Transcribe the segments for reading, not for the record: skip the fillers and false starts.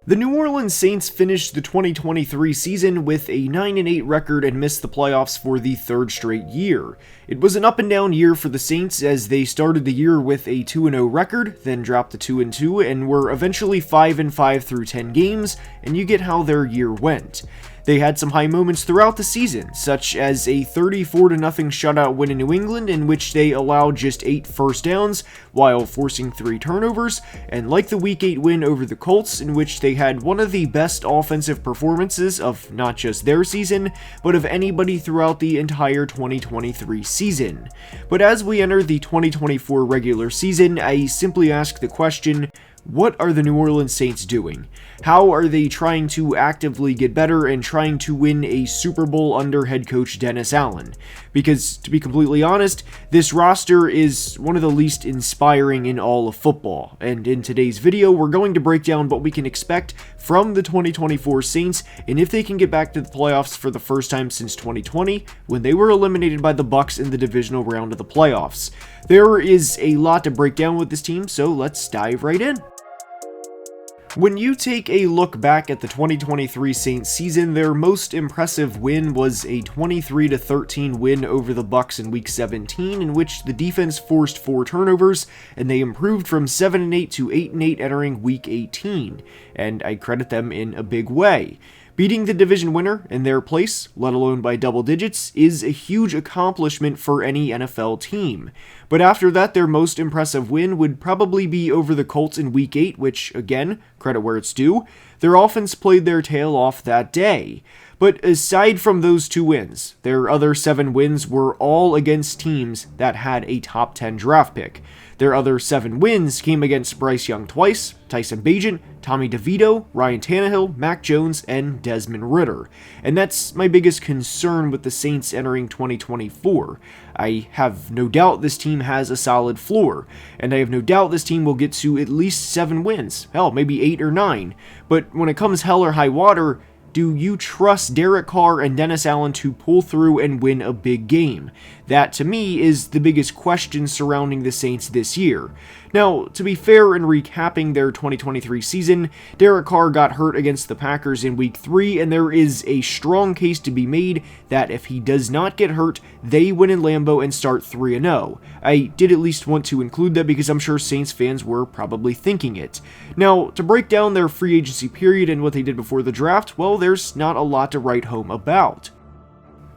The New Orleans Saints finished the 2023 season with a 9-8 record and missed the playoffs for the third straight year. It was an up and down year for the Saints as they started the year with a 2-0 record, then dropped to 2-2, and were eventually 5-5 through 10 games, and you get how their year went. They had some high moments throughout the season, such as a 34-0 shutout win in New England in which they allowed just 8 first downs while forcing 3 turnovers, and like the Week 8 win over the Colts in which they had one of the best offensive performances of not just their season, but of anybody throughout the entire 2023 season. But as we enter the 2024 regular season, I simply ask the question, what are the New Orleans Saints doing? How are they trying to actively get better and trying to win a Super Bowl under head coach Dennis Allen? Because, to be completely honest, this roster is one of the least inspiring in all of football. And in today's video, we're going to break down what we can expect from the 2024 Saints and if they can get back to the playoffs for the first time since 2020, when they were eliminated by the Bucs in the divisional round of the playoffs. There is a lot to break down with this team, so let's dive right in. When you take a look back at the 2023 Saints season, their most impressive win was a 23-13 win over the Bucs in Week 17, in which the defense forced 4 turnovers, and they improved from 7-8 to 8-8 entering Week 18, and I credit them in a big way. Beating the division winner in their place, let alone by double digits, is a huge accomplishment for any NFL team. But after that, their most impressive win would probably be over the Colts in Week 8, which, again, credit where it's due, their offense played their tail off that day. But aside from those 2 wins, their other 7 wins were all against teams that had a top 10 draft pick. Their other 7 wins came against Bryce Young twice, Tyson Bagent, Tommy DeVito, Ryan Tannehill, Mac Jones, and Desmond Ridder. And that's my biggest concern with the Saints entering 2024. I have no doubt this team has a solid floor, and I have no doubt this team will get to at least 7 wins, hell, maybe 8 or 9. But when it comes hell or high water, do you trust Derek Carr and Dennis Allen to pull through and win a big game? That, to me, is the biggest question surrounding the Saints this year. Now, to be fair in recapping their 2023 season, Derek Carr got hurt against the Packers in Week 3, and there is a strong case to be made that if he does not get hurt, they win in Lambeau and start 3-0. I did at least want to include that because I'm sure Saints fans were probably thinking it. Now, to break down their free agency period and what they did before the draft, well, there's not a lot to write home about.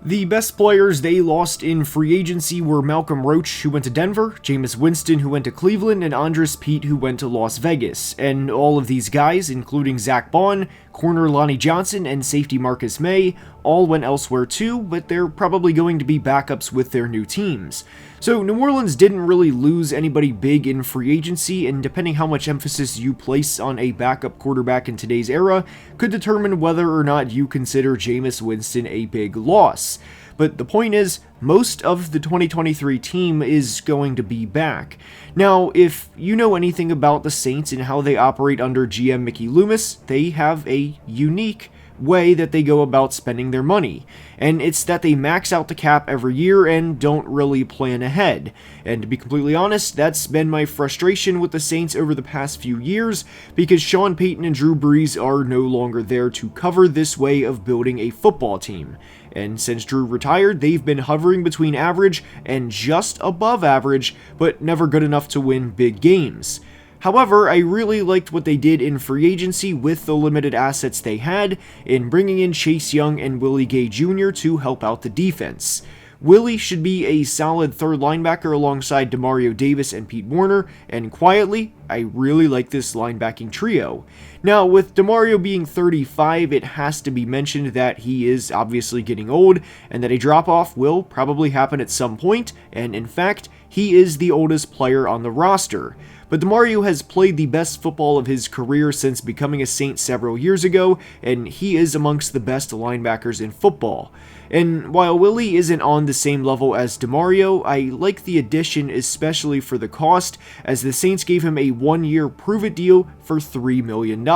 The best players they lost in free agency were Malcolm Roach, who went to Denver, Jameis Winston, who went to Cleveland, and Andres Pete, who went to Las Vegas. And all of these guys, including Zach Bond, corner Lonnie Johnson, and safety Marcus May, all went elsewhere too, but they're probably going to be backups with their new teams. So New Orleans didn't really lose anybody big in free agency, and depending how much emphasis you place on a backup quarterback in today's era, could determine whether or not you consider Jameis Winston a big loss. But the point is, most of the 2023 team is going to be back. Now, if you know anything about the Saints and how they operate under GM Mickey Loomis, they have a unique way that they go about spending their money, and it's that they max out the cap every year and don't really plan ahead. And to be completely honest, that's been my frustration with the Saints over the past few years, because Sean Payton and Drew Brees are no longer there to cover this way of building a football team. And since Drew retired, they've been hovering between average and just above average, but never good enough to win big games. However, I really liked what they did in free agency with the limited assets they had in bringing in Chase Young and Willie Gay Jr. to help out the defense. Willie should be a solid third linebacker alongside Demario Davis and Pete Werner, and quietly, I really like this linebacking trio. Now, with Demario being 35, it has to be mentioned that he is obviously getting old, and that a drop-off will probably happen at some point, and in fact, he is the oldest player on the roster. But Demario has played the best football of his career since becoming a Saint several years ago, and he is amongst the best linebackers in football. And while Willie isn't on the same level as Demario, I like the addition especially for the cost, as the Saints gave him a 1-year prove-it deal for $3 million.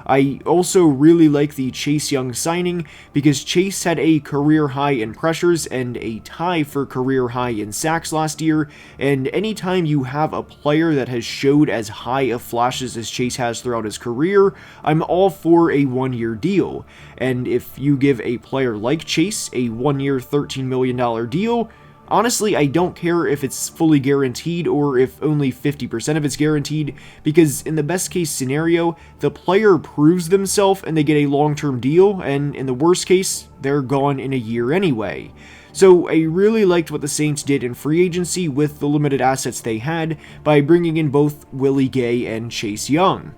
I also really like the Chase Young signing because Chase had a career high in pressures and a tie for career high in sacks last year, and anytime you have a player that has showed as high of flashes as Chase has throughout his career, I'm all for a one-year deal. And if you give a player like Chase a one-year $13 million deal, honestly, I don't care if it's fully guaranteed or if only 50% of it's guaranteed, because in the best case scenario, the player proves themselves and they get a long-term deal, and in the worst case, they're gone in a year anyway. So I really liked what the Saints did in free agency with the limited assets they had by bringing in both Willie Gay and Chase Young.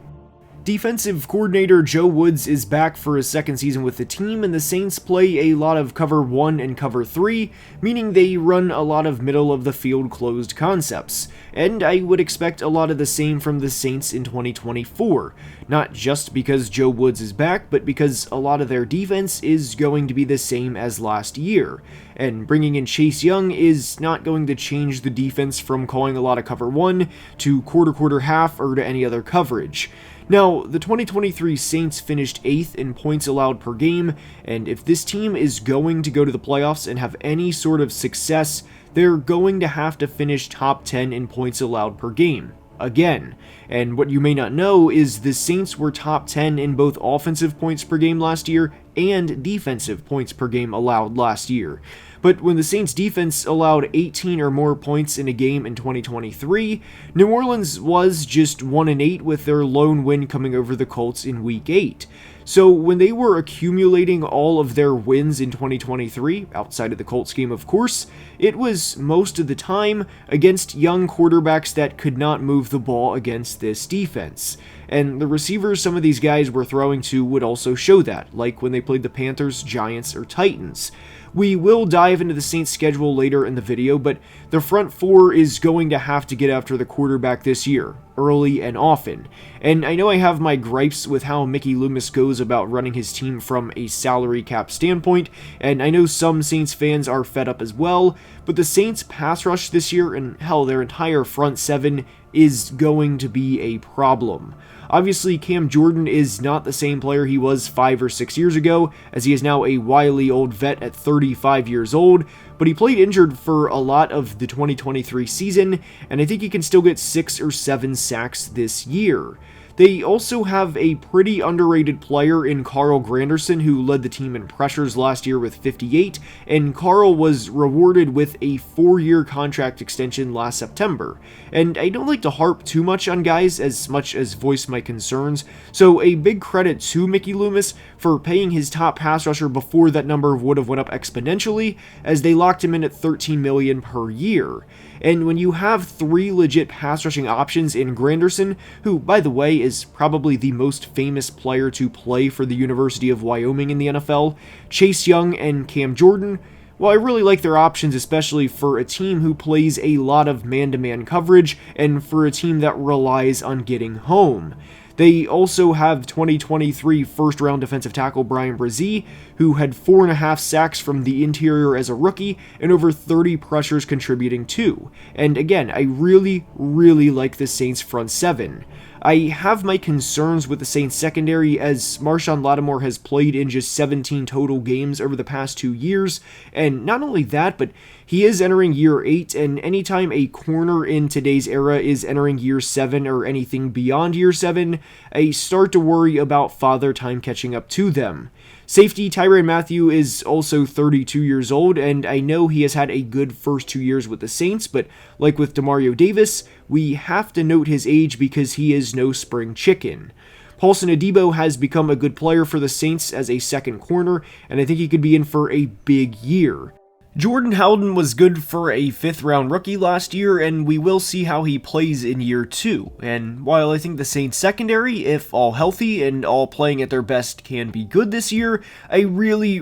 Defensive coordinator Joe Woods is back for his second season with the team, and the Saints play a lot of cover 1 and cover 3, meaning they run a lot of middle-of-the-field closed concepts, and I would expect a lot of the same from the Saints in 2024, not just because Joe Woods is back, but because a lot of their defense is going to be the same as last year, and bringing in Chase Young is not going to change the defense from calling a lot of cover 1 to quarter half or to any other coverage. Now, the 2023 Saints finished 8th in points allowed per game, and if this team is going to go to the playoffs and have any sort of success, they're going to have to finish top 10 in points allowed per game. Again. And what you may not know is the Saints were top 10 in both offensive points per game last year and defensive points per game allowed last year. But when the Saints defense allowed 18 or more points in a game in 2023, New Orleans was just 1-8 with their lone win coming over the Colts in Week 8. So when they were accumulating all of their wins in 2023, outside of the Colts game of course, it was most of the time against young quarterbacks that could not move the ball against this defense. And the receivers some of these guys were throwing to would also show that, like when they played the Panthers, Giants, or Titans. We will dive into the Saints' schedule later in the video, but the front four is going to have to get after the quarterback this year, early and often. And I know I have my gripes with how Mickey Loomis goes about running his team from a salary cap standpoint, and I know some Saints fans are fed up as well, but the Saints' pass rush this year, and hell, their entire front seven, is going to be a problem. Obviously, Cam Jordan is not the same player he was 5 or 6 years ago, as he is now a wily old vet at 35 years old, but he played injured for a lot of the 2023 season, and I think he can still get 6 or 7 sacks this year. They also have a pretty underrated player in Carl Granderson, who led the team in pressures last year with 58, and Carl was rewarded with a 4-year contract extension last September. And I don't like to harp too much on guys as much as voice my concerns, so a big credit to Mickey Loomis for paying his top pass rusher before that number would have went up exponentially, as they locked him in at $13 million per year. And when you have 3 legit pass rushing options in Granderson, who, by the way, is probably the most famous player to play for the University of Wyoming in the NFL, Chase Young and Cam Jordan, well, I really like their options, especially for a team who plays a lot of man-to-man coverage and for a team that relies on getting home. They also have 2023 first-round defensive tackle Brian Brzee, who had 4.5 sacks from the interior as a rookie and over 30 pressures contributing too. And again, I really like the Saints front seven. I have my concerns with the Saints secondary, as Marshawn Lattimore has played in just 17 total games over the past 2 years, and not only that, but he is entering year 8, and anytime a corner in today's era is entering year 7 or anything beyond year 7, I start to worry about father time catching up to them. Safety Tyrann Mathieu is also 32 years old, and I know he has had a good first 2 years with the Saints, but like with Demario Davis, we have to note his age because he is no spring chicken. Paulson Adebo has become a good player for the Saints as a second corner, and I think he could be in for a big year. Jordan Howden was good for a 5th-round rookie last year, and we will see how he plays in year 2. And while I think the Saints secondary, if all healthy and all playing at their best, can be good this year, I really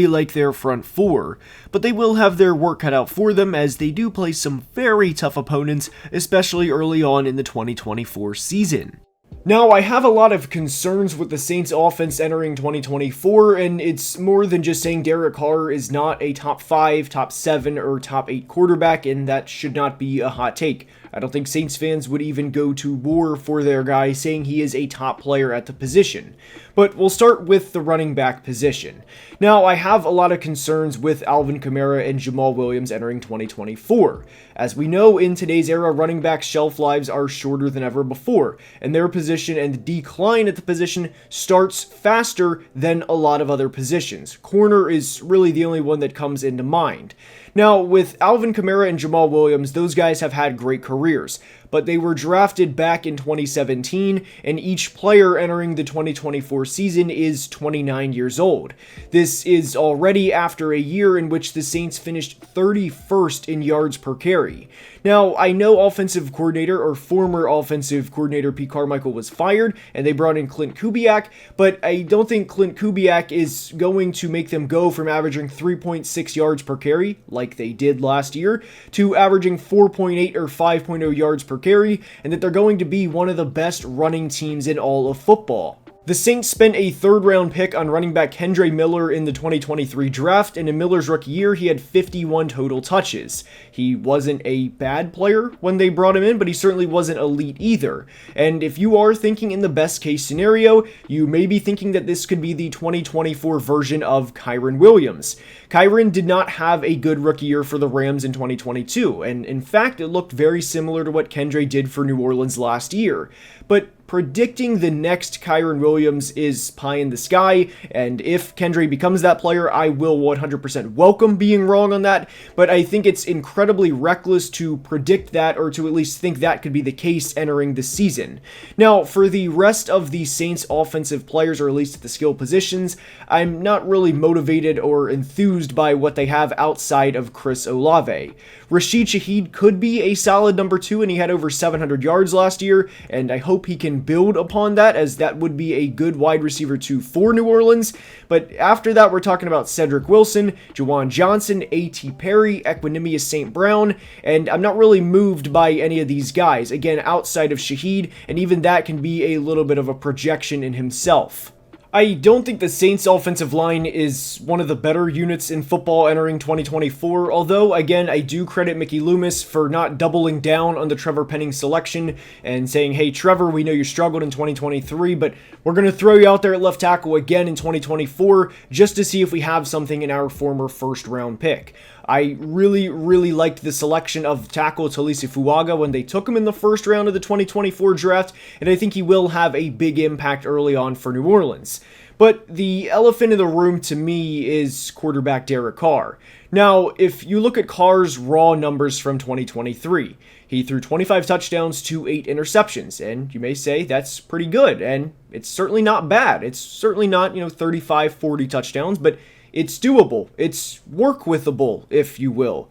like their front four. But they will have their work cut out for them, as they do play some very tough opponents, especially early on in the 2024 season. Now, I have a lot of concerns with the Saints offense entering 2024, and it's more than just saying Derek Carr is not a top 5, top 7, or top 8 quarterback, and that should not be a hot take. I don't think Saints fans would even go to war for their guy, saying he is a top player at the position. But we'll start with the running back position. Now, I have a lot of concerns with Alvin Kamara and Jamal Williams entering 2024. As we know, in today's era, running back shelf lives are shorter than ever before, and their position and the decline at the position starts faster than a lot of other positions. Corner is really the only one that comes into mind. Now, with Alvin Kamara and Jamal Williams, those guys have had great careers, but they were drafted back in 2017, and each player entering the 2024 season is 29 years old. This is already after a year in which the Saints finished 31st in yards per carry. Now, I know offensive coordinator or former offensive coordinator Pete Carmichael was fired, and they brought in Clint Kubiak, but I don't think Clint Kubiak is going to make them go from averaging 3.6 yards per carry, like they did last year, to averaging 4.8 or 5.0 yards per carry, and that they're going to be one of the best running teams in all of football. The Saints spent a third-round pick on running back Kendre Miller in the 2023 draft, and in Miller's rookie year, he had 51 total touches. He wasn't a bad player when they brought him in, but he certainly wasn't elite either. And if you are thinking in the best-case scenario, you may be thinking that this could be the 2024 version of Kyren Williams. Kyren did not have a good rookie year for the Rams in 2022, and in fact, it looked very similar to what Kendre did for New Orleans last year. But predicting the next Kyren Williams is pie in the sky, and if Kendre becomes that player, I will 100% welcome being wrong on that, but I think it's incredibly reckless to predict that, or to at least think that could be the case entering the season. Now, for the rest of the Saints offensive players, or at least at the skill positions, I'm not really motivated or enthused by what they have outside of Chris Olave. Rashid Shaheed could be a solid number 2, and he had over 700 yards last year, and I hope he can build upon that, as that would be a good wide receiver 2 for New Orleans. But after that, we're talking about Cedric Wilson, Juwan Johnson, A.T. Perry, Equanimous St. Brown, and I'm not really moved by any of these guys, again, outside of Shaheed, and even that can be a little bit of a projection in himself. I don't think the Saints offensive line is one of the better units in football entering 2024, although, again, I do credit Mickey Loomis for not doubling down on the Trevor Penning selection and saying, hey, Trevor, we know you struggled in 2023, but we're going to throw you out there at left tackle again in 2024 just to see if we have something in our former first-round pick. I really liked the selection of tackle Talisi Fuaga when they took him in the first round of the 2024 draft, and I think he will have a big impact early on for New Orleans. But the elephant in the room to me is quarterback Derek Carr. Now, if you look at Carr's raw numbers from 2023, he threw 25 touchdowns to 8 interceptions, and you may say that's pretty good, and it's certainly not bad. It's certainly not, 35, 40 touchdowns, but it's doable. It's work-withable, if you will.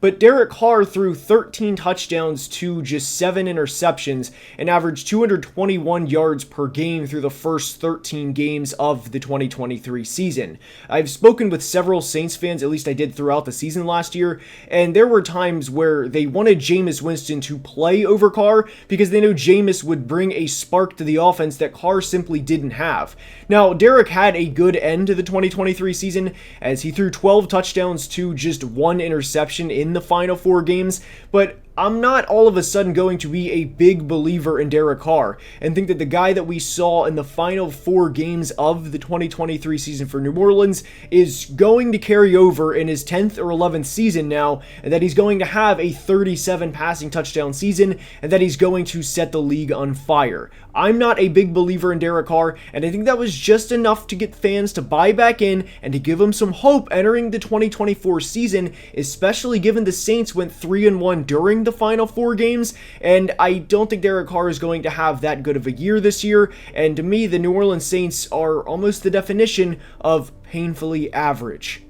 But Derek Carr threw 13 touchdowns to just 7 interceptions and averaged 221 yards per game through the first 13 games of the 2023 season. I've spoken with several Saints fans, at least I did throughout the season last year, and there were times where they wanted Jameis Winston to play over Carr because they know Jameis would bring a spark to the offense that Carr simply didn't have. Now, Derek had a good end to the 2023 season as he threw 12 touchdowns to just 1 interception in the final 4 games, but I'm not all of a sudden going to be a big believer in Derek Carr and think that the guy that we saw in the final 4 games of the 2023 season for New Orleans is going to carry over in his 10th or 11th season now, and that he's going to have a 37 passing touchdown season, and that he's going to set the league on fire. I'm not a big believer in Derek Carr, and I think that was just enough to get fans to buy back in and to give him some hope entering the 2024 season, especially given the Saints went 3-1 during the final 4 games, and I don't think Derek Carr is going to have that good of a year this year, and to me, the New Orleans Saints are almost the definition of painfully average.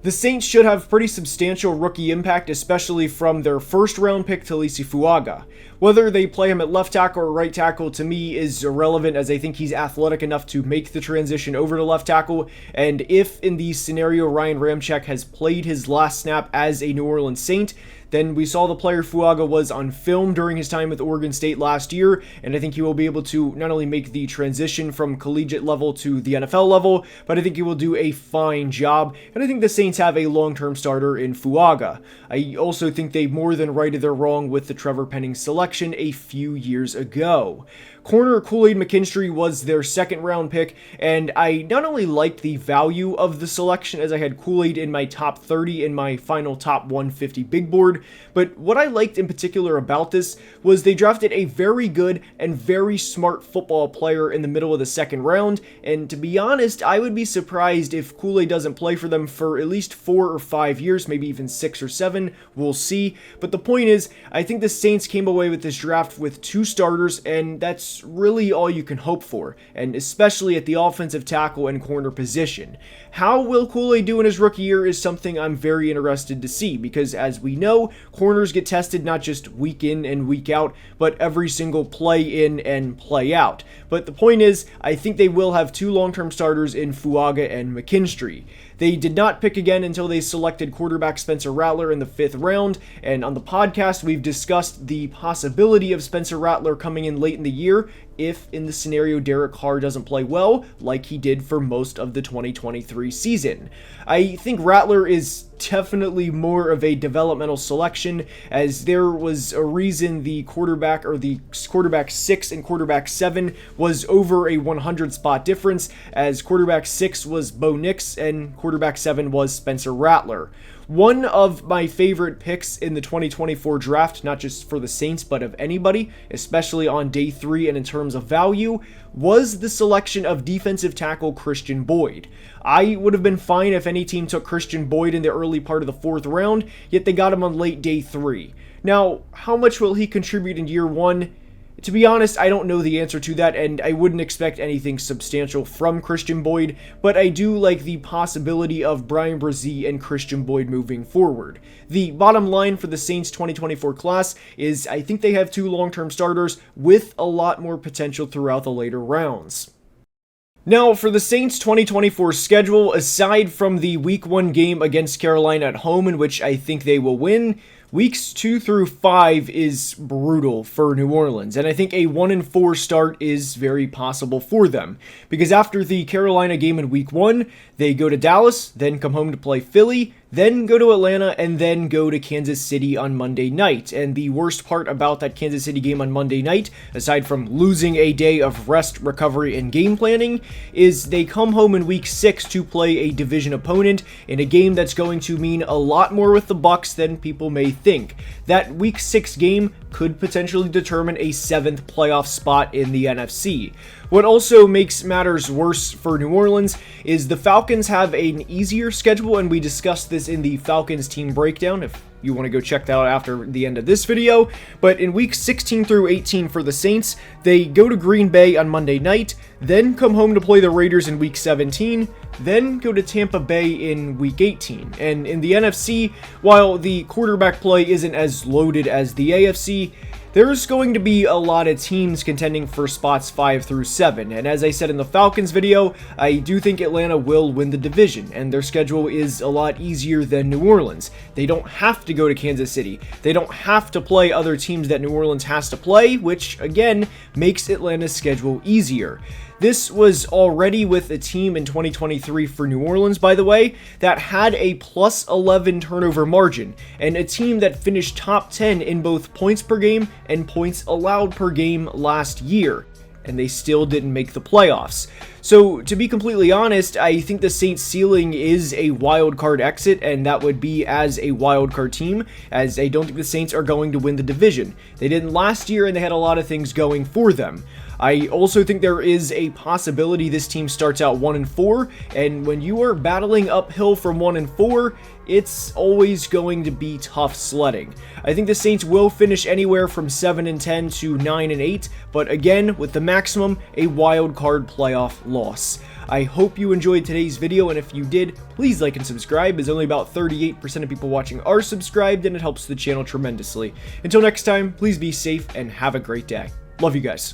The Saints should have pretty substantial rookie impact, especially from their first-round pick, Talisi Fuaga. Whether they play him at left tackle or right tackle, to me, is irrelevant, as I think he's athletic enough to make the transition over to left tackle, and if, in the scenario, Ryan Ramczyk has played his last snap as a New Orleans Saint, than we saw the player Fuaga was on film during his time with Oregon State last year, and I think he will be able to not only make the transition from collegiate level to the NFL level, but I think he will do a fine job, and I think the Saints have a long-term starter in Fuaga. I also think they more than righted their wrong with the Trevor Penning selection a few years ago. Corner Kool-Aid McKinstry was their second round pick, and I not only liked the value of the selection as I had Kool-Aid in my top 30 in my final top 150 big board, but what I liked in particular about this was they drafted a very good and very smart football player in the middle of the second round, and to be honest, I would be surprised if Kool-Aid doesn't play for them for at least 4 or 5 years, maybe even 6 or 7, we'll see. But the point is, I think the Saints came away with this draft with 2 starters, and that's really all you can hope for, and especially at the offensive tackle and corner position. How will Kool-Aid do in his rookie year is something I'm very interested to see, because as we know, corners get tested not just week in and week out, but every single play in and play out. But the point is, I think they will have 2 long-term starters in Fuaga and McKinstry. They did not pick again until they selected quarterback Spencer Rattler in the 5th round, and on the podcast we've discussed the possibility of Spencer Rattler coming in late in the year if in the scenario Derek Carr doesn't play well like he did for most of the 2023 season. I think Rattler is definitely more of a developmental selection, as there was a reason the quarterback 6 and quarterback 7 was over a 100 spot difference, as quarterback 6 was Bo Nix and quarterback 7 was Spencer Rattler. One of my favorite picks in the 2024 draft, not just for the Saints, but of anybody, especially on day 3 and in terms of value, was the selection of defensive tackle Christian Boyd. I would have been fine if any team took Christian Boyd in the early part of the 4th round, yet they got him on late day 3. Now, how much will he contribute in year 1? To be honest, I don't know the answer to that, and I wouldn't expect anything substantial from Christian Boyd, but I do like the possibility of Brian Brzee and Christian Boyd moving forward. The bottom line for the Saints 2024 class is I think they have 2 long-term starters with a lot more potential throughout the later rounds. Now, for the Saints 2024 schedule, aside from the Week 1 game against Carolina at home, in which I think they will win, Weeks 2 through 5 is brutal for New Orleans, and I think a 1-4 start is very possible for them, because after the Carolina game in Week 1, they go to Dallas, then come home to play Philly, then go to Atlanta, and then go to Kansas City on Monday night. And the worst part about that Kansas City game on Monday night, aside from losing a day of rest, recovery, and game planning, is they come home in Week 6 to play a division opponent in a game that's going to mean a lot more with the Bucs than people may think. That Week 6 game could potentially determine a 7th playoff spot in the NFC. What also makes matters worse for New Orleans is the Falcons have an easier schedule, and we discussed this in the Falcons team breakdown, if you want to go check that out after the end of this video. But in weeks 16 through 18 for the Saints, they go to Green Bay on Monday night, then come home to play the Raiders in week 17, then go to Tampa Bay in week 18. And in the NFC, while the quarterback play isn't as loaded as the AFC, there's going to be a lot of teams contending for spots 5 through 7, and as I said in the Falcons video, I do think Atlanta will win the division, and their schedule is a lot easier than New Orleans. They don't have to go to Kansas City. They don't have to play other teams that New Orleans has to play, which, again, makes Atlanta's schedule easier. This was already with a team in 2023 for New Orleans, by the way, that had a plus 11 turnover margin, and a team that finished top 10 in both points per game and points allowed per game last year, and they still didn't make the playoffs. So, to be completely honest, I think the Saints' ceiling is a wild card exit, and that would be as a wild card team, as I don't think the Saints are going to win the division. They didn't last year, and they had a lot of things going for them. I also think there is a possibility this team starts out 1-4, and when you are battling uphill from 1-4, it's always going to be tough sledding. I think the Saints will finish anywhere from 7-10 to 9-8, but again, with the maximum, a wild card playoff loss. I hope you enjoyed today's video, and if you did, please like and subscribe, as only about 38% of people watching are subscribed, and it helps the channel tremendously. Until next time, please be safe and have a great day. Love you guys.